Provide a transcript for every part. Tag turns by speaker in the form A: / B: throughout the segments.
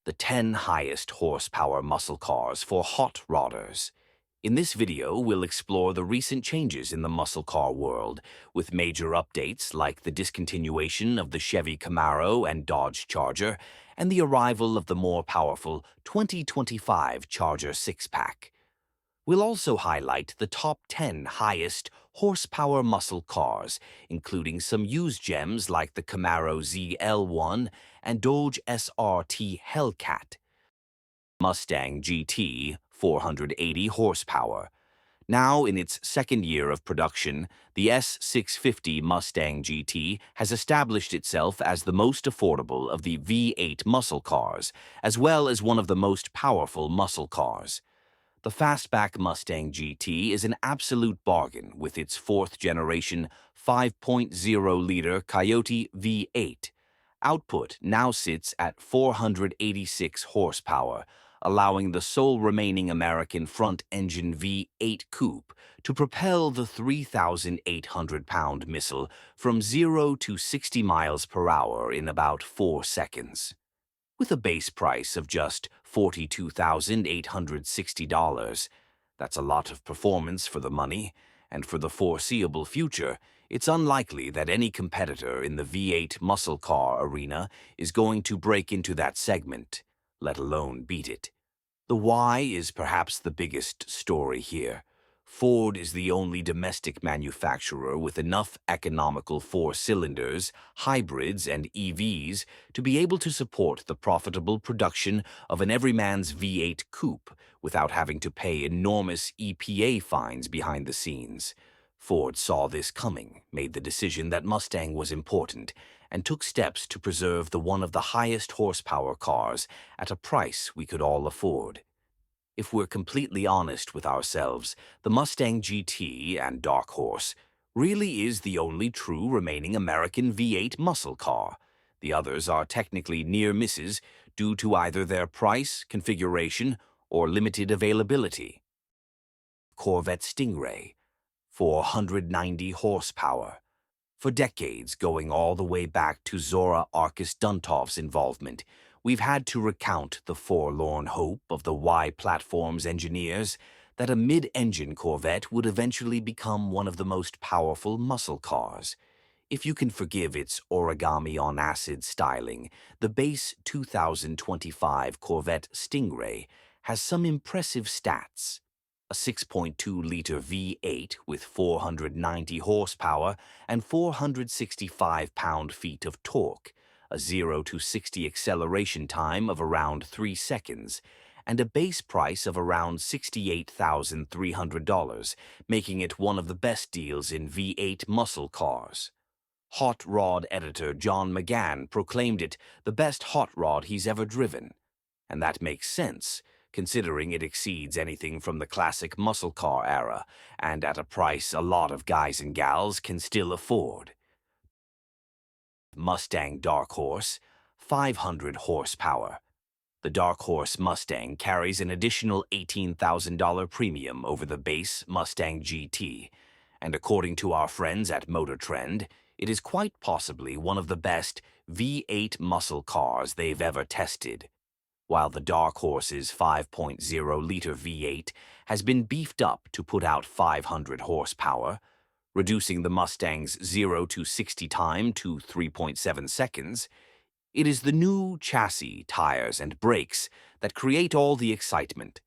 A: the 10 highest horsepower muscle cars for hot rodders. In this video, we'll explore the recent changes in the muscle car world, with major updates like the discontinuation of the Chevy Camaro and Dodge Charger, and the arrival of the more powerful 2025 Charger 6-pack. We'll also highlight the top 10 highest horsepower muscle cars, including some used gems like the Camaro ZL1 and Dodge SRT Hellcat. Mustang GT 480 horsepower. Now in its second year of production, the S650 Mustang GT has established itself as the most affordable of the V8 muscle cars, as well as one of the most powerful muscle cars. The fastback Mustang GT is an absolute bargain with its fourth-generation 5.0-liter Coyote V8. Output now sits at 486 horsepower, allowing the sole remaining American front-engine V8 coupe to propel the 3,800-pound missile from 0 to 60 miles per hour in about 4 seconds. With a base price of just $42,860, that's a lot of performance for the money, and for the foreseeable future, it's unlikely that any competitor in the V8 muscle car arena is going to break into that segment, let alone beat it. The why is perhaps the biggest story here. Ford is the only domestic manufacturer with enough economical four-cylinders, hybrids, and EVs to be able to support the profitable production of an everyman's V8 coupe without having to pay enormous EPA fines behind the scenes. Ford saw this coming, made the decision that Mustang was important, and took steps to preserve one of the highest horsepower cars at a price we could all afford. If we're completely honest with ourselves, the Mustang GT and Dark Horse really is the only true remaining American V8 muscle car. The others are technically near misses due to either their price, configuration, or limited availability. Corvette Stingray, 490 horsepower. For decades, going all the way back to Zora Arkus Duntoff's involvement, we've had to recount the forlorn hope of the Y platform's engineers that a mid-engine Corvette would eventually become one of the most powerful muscle cars. If you can forgive its origami-on-acid styling, the base 2025 Corvette Stingray has some impressive stats. A 6.2-liter V8 with 490 horsepower and 465 pound-feet of torque, a 0 to 60 acceleration time of around 3 seconds, and a base price of around $68,300, making it one of the best deals in V8 muscle cars. Hot Rod editor John McGann proclaimed it the best hot rod he's ever driven. And that makes sense, considering it exceeds anything from the classic muscle car era, and at a price a lot of guys and gals can still afford. Mustang Dark Horse, 500 horsepower. The Dark Horse Mustang carries an additional $18,000 premium over the base Mustang GT, and according to our friends at Motor Trend, it is quite possibly one of the best V8 muscle cars they've ever tested. While the Dark Horse's 5.0-liter V8 has been beefed up to put out 500 horsepower, reducing the Mustang's 0 to 60 time to 3.7 seconds, it is the new chassis, tires, and brakes that create all the excitement.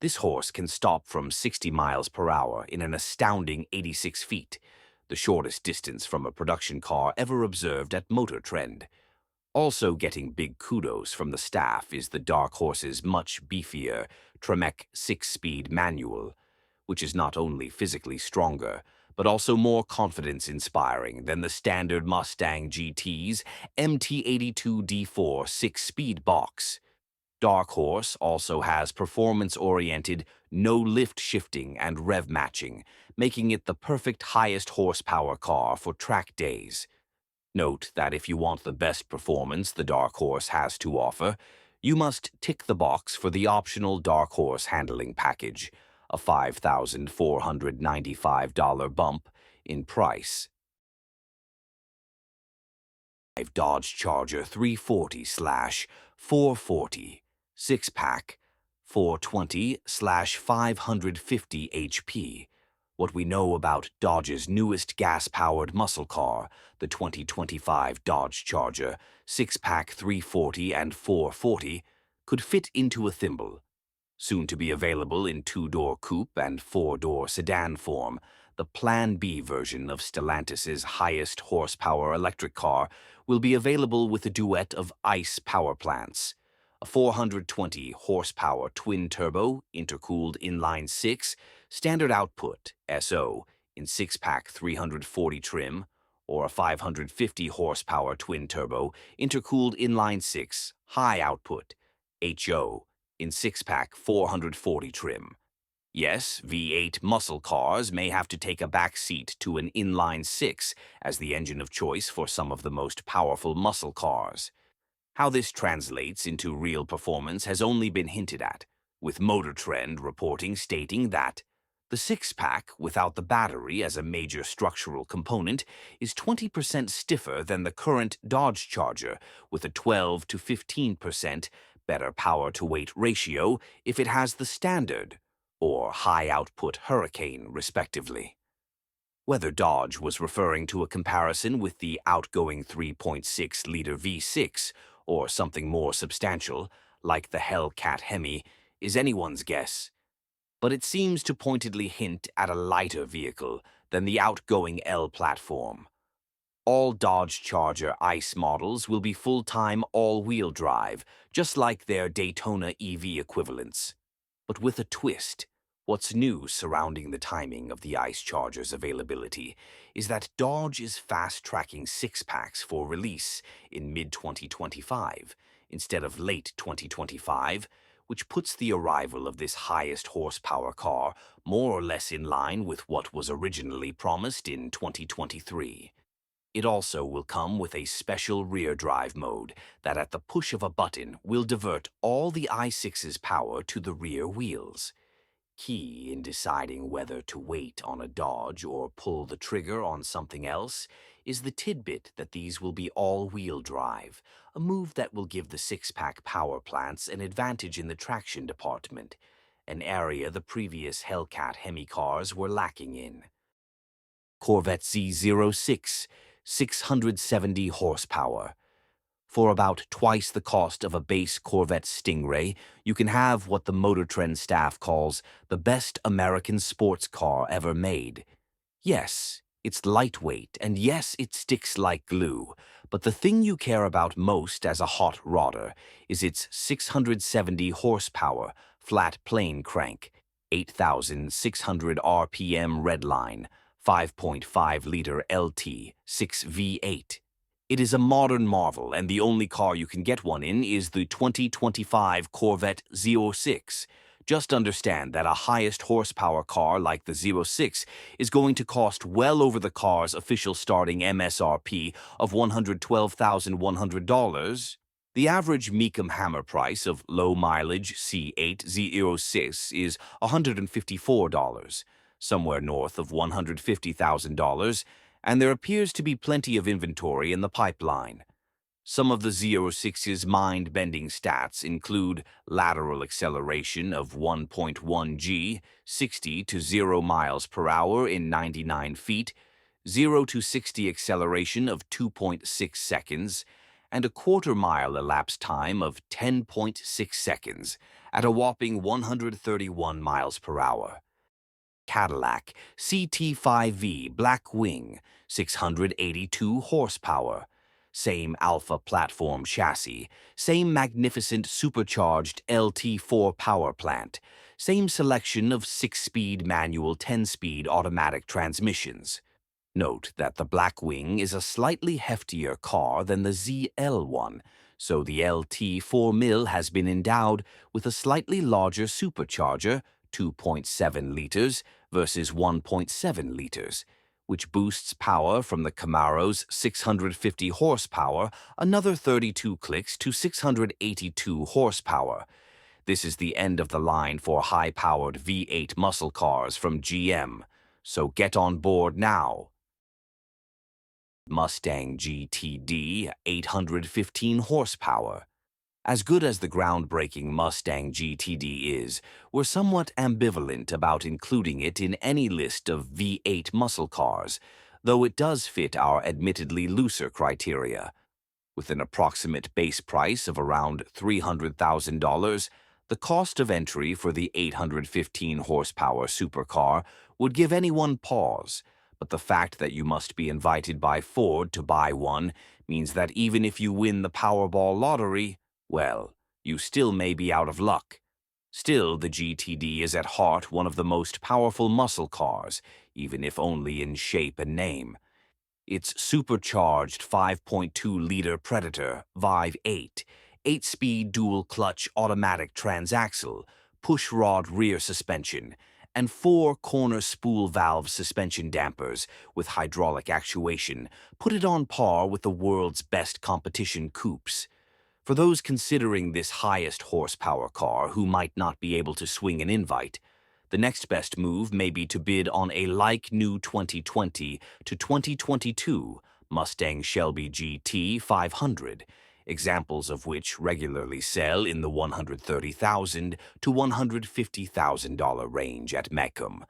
A: This horse can stop from 60 miles per hour in an astounding 86 feet, the shortest distance from a production car ever observed at Motor Trend. Also getting big kudos from the staff is the Dark Horse's much beefier Tremec 6-speed manual, which is not only physically stronger, but also more confidence-inspiring than the standard Mustang GT's MT82 D4 6-speed box. Dark Horse also has performance-oriented, no-lift shifting and rev matching, making it the perfect highest horsepower car for track days. Note that if you want the best performance the Dark Horse has to offer, you must tick the box for the optional Dark Horse handling package, a $5,495 bump in price. Dodge Charger 340/4 440, 6-pack, 420/550 HP. What we know about Dodge's newest gas-powered muscle car, the 2025 Dodge Charger, 6-pack 340 and 440, could fit into a thimble. Soon to be available in 2-door coupe and 4-door sedan form, the Plan B version of Stellantis's highest horsepower electric car will be available with a duet of ICE power plants. A 420 horsepower twin-turbo, intercooled inline-6, standard output, SO, in 6-pack 340 trim, or a 550 horsepower twin-turbo, intercooled inline-6, high output, HO, in 6-pack 440 trim. Yes, V8 muscle cars may have to take a back seat to an inline-6 as the engine of choice for some of the most powerful muscle cars. How this translates into real performance has only been hinted at, with Motor Trend reporting stating that the 6-pack, without the battery as a major structural component, is 20% stiffer than the current Dodge Charger, with a 12 to 15% better power-to-weight ratio if it has the standard or high-output Hurricane, respectively. Whether Dodge was referring to a comparison with the outgoing 3.6-liter V6 or something more substantial, like the Hellcat Hemi, is anyone's guess. But it seems to pointedly hint at a lighter vehicle than the outgoing L platform. All Dodge Charger ICE models will be full-time all-wheel drive, just like their Daytona EV equivalents. But with a twist. What's new surrounding the timing of the ICE Charger's availability is that Dodge is fast-tracking 6-packs for release in mid-2025 instead of late 2025, which puts the arrival of this highest horsepower car more or less in line with what was originally promised in 2023. It also will come with a special rear drive mode that at the push of a button will divert all the i6's power to the rear wheels. Key in deciding whether to wait on a Dodge or pull the trigger on something else is the tidbit that these will be all-wheel drive, a move that will give the 6-pack power plants an advantage in the traction department, an area the previous Hellcat Hemi cars were lacking in. Corvette Z06, 670 horsepower. For about twice the cost of a base Corvette Stingray, you can have what the Motor Trend staff calls the best American sports car ever made. Yes, it's lightweight, and yes, it sticks like glue, but the thing you care about most as a hot rodder is its 670 horsepower flat plane crank, 8,600 RPM redline, 5.5-liter LT, 6 V8. It is a modern marvel, and the only car you can get one in is the 2025 Corvette Z06. Just understand that a highest horsepower car like the Z06 is going to cost well over the car's official starting MSRP of $112,100. The average Mecum Hammer price of low-mileage C8 Z06 is $154, somewhere north of $150,000, and there appears to be plenty of inventory in the pipeline. Some of the Z06's mind-bending stats include lateral acceleration of 1.1 g, 60 to 0 miles per hour in 99 feet, 0 to 60 acceleration of 2.6 seconds, and a quarter-mile elapsed time of 10.6 seconds at a whopping 131 miles per hour. Cadillac CT5V Black Wing, 682 horsepower. Same Alpha platform chassis, same magnificent supercharged LT4 power plant, same selection of 6-speed manual 10-speed automatic transmissions. Note that the Blackwing is a slightly heftier car than the ZL1, so the LT4 mill has been endowed with a slightly larger supercharger, 2.7 liters versus 1.7 liters, which boosts power from the Camaro's 650 horsepower another 32 clicks to 682 horsepower. This is the end of the line for high-powered V8 muscle cars from GM, so get on board now. Mustang GTD 815 horsepower. As good as the groundbreaking Mustang GTD is, we're somewhat ambivalent about including it in any list of V8 muscle cars, though it does fit our admittedly looser criteria. With an approximate base price of around $300,000, the cost of entry for the 815 horsepower supercar would give anyone pause, but the fact that you must be invited by Ford to buy one means that even if you win the Powerball lottery, well, you still may be out of luck. Still, the GTD is at heart one of the most powerful muscle cars, even if only in shape and name. Its supercharged 5.2-liter Predator Vive 8, 8-speed dual-clutch automatic transaxle, push-rod rear suspension, and 4 corner spool valve suspension dampers with hydraulic actuation put it on par with the world's best competition coupes. For those considering this highest horsepower car who might not be able to swing an invite, the next best move may be to bid on a like-new 2020 to 2022 Mustang Shelby GT 500, examples of which regularly sell in the $130,000 to $150,000 range at Mecum,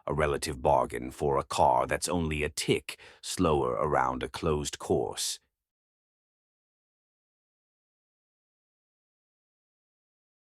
A: a relative bargain for a car that's only a tick slower around a closed course.